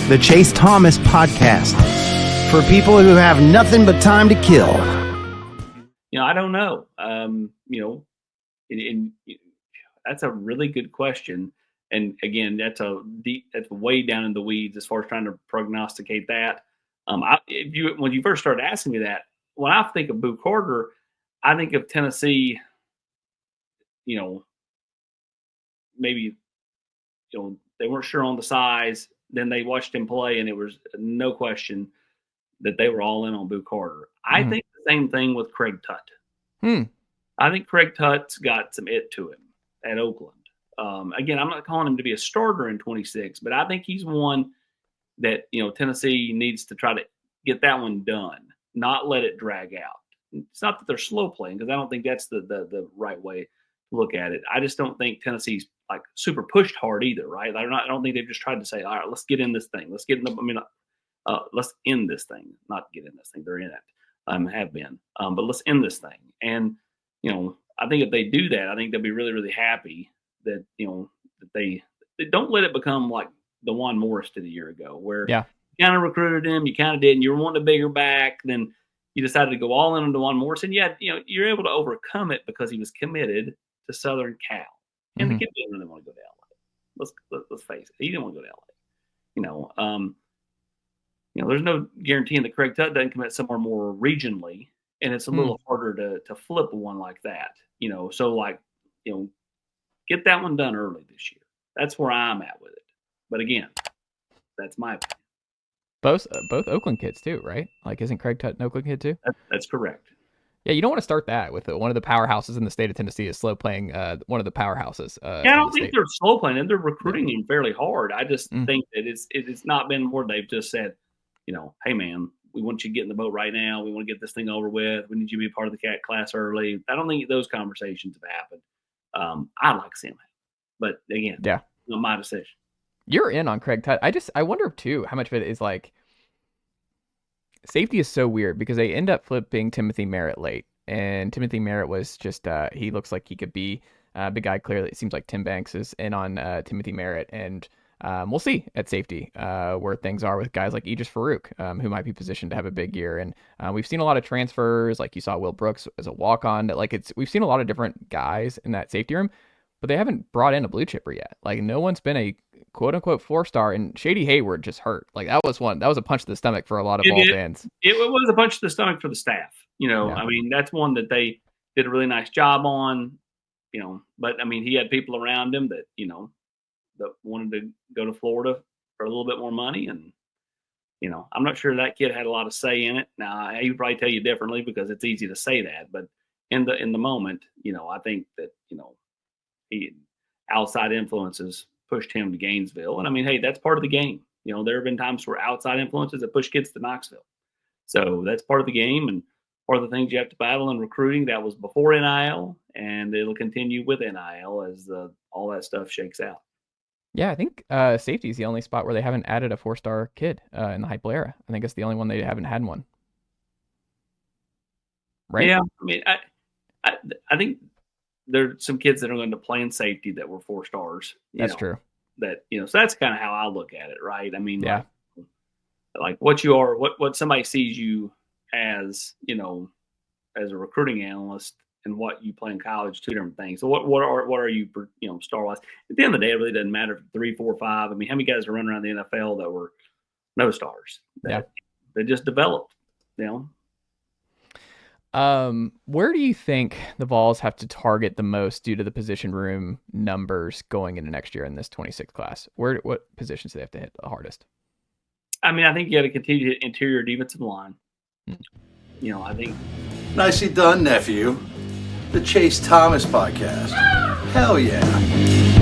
the Chase Thomas Podcast, for people who have nothing but time to kill. I don't know. That's a really good question. And again, that's way down in the weeds as far as trying to prognosticate that. When you first started asking me that, when I think of Boo Carter, I think of Tennessee, maybe, they weren't sure on the size. Then they watched him play, and it was no question that they were all in on Boo Carter. I think the same thing with Craig Tutt. I think Craig Tutt's got some it to him at Oakland. Again, I'm not calling him to be a starter in 26, but I think he's one that, Tennessee needs to try to get that one done, not let it drag out. It's not that they're slow playing, because I don't think that's the right way to look at it. I just don't think Tennessee's like super pushed hard either, right? I don't think they've just tried to say, all right, let's get in this thing. Let's get in let's end this thing, not get in this thing. They're in it, have been, but let's end this thing. And, I think if they do that, I think they'll be really, really happy that, that they don't let it become like Daune Morris did a year ago, where you kind of recruited him, you kind of did, and you were wanting a bigger back, then you decided to go all in on Daune Morris, and you're able to overcome it because he was committed to Southern Cal. And the kid didn't really want to go to LA. Let's face it, he didn't want to go to LA. There's no guaranteeing that Craig Tutt doesn't commit somewhere more regionally, and it's a little harder to flip one like that. So get that one done early this year. That's where I'm at with it. But again, that's my opinion. Both Oakland kids too, right? Like, isn't Craig Tutt an Oakland kid too? That's correct. Yeah, you don't want to start that with one of the powerhouses in the state of Tennessee is slow playing one of the powerhouses. I don't think they're slow playing, and they're recruiting him fairly hard. I just think that it's not been where they've just said, hey man, we want you to get in the boat right now. We want to get this thing over with. We need you to be a part of the CAT class early. I don't think those conversations have happened. I like seeing that, but again, not my decision. You're in on Craig Tutt. I wonder too how much of it is like. Safety is so weird because they end up flipping Timothy Merritt late, and Timothy Merritt was just he looks like he could be a big guy. Clearly, it seems like Tim Banks is in on Timothy Merritt, and we'll see at safety where things are with guys like Idris Farouk, who might be positioned to have a big year. And we've seen a lot of transfers, like you saw Will Brooks as a walk-on. We've seen a lot of different guys in that safety room, but they haven't brought in a blue chipper yet. Like, no one's been a quote unquote 4-star, and Shady Hayward just hurt. Like, that was a punch to the stomach for a lot of Vol fans. It was a punch to the stomach for the staff. I mean, that's one that they did a really nice job on, but I mean, he had people around him that, that wanted to go to Florida for a little bit more money. And, I'm not sure that kid had a lot of say in it. Now, he would probably tell you differently because it's easy to say that, but in the moment, I think that, he outside influences pushed him to Gainesville. And I mean, hey, that's part of the game. There have been times where outside influences that push kids to Knoxville. So that's part of the game and part of the things you have to battle in recruiting. That was before NIL, and it'll continue with NIL as all that stuff shakes out. Yeah, I think safety is the only spot where they haven't added a 4-star kid in the Heupel era. I think it's the only one they haven't had one. Right? Yeah, I mean, I think there are some kids that are going to play in safety that were 4 stars. That's true. That, so that's kind of how I look at it, right? I mean, like what you are, what somebody sees you as, as a recruiting analyst and what you play in college, 2 different things. So what are you, star wise? At the end of the day, it really doesn't matter if 3, 4, 5. I mean, how many guys are running around the NFL that were no stars? They just developed, Where do you think the Vols have to target the most due to the position room numbers going into next year in this 26 class? What positions do they have to hit the hardest? I mean, I think you got to continue to hit interior defensive line. I think. Nicely done, nephew. The Chase Thomas Podcast. Hell yeah.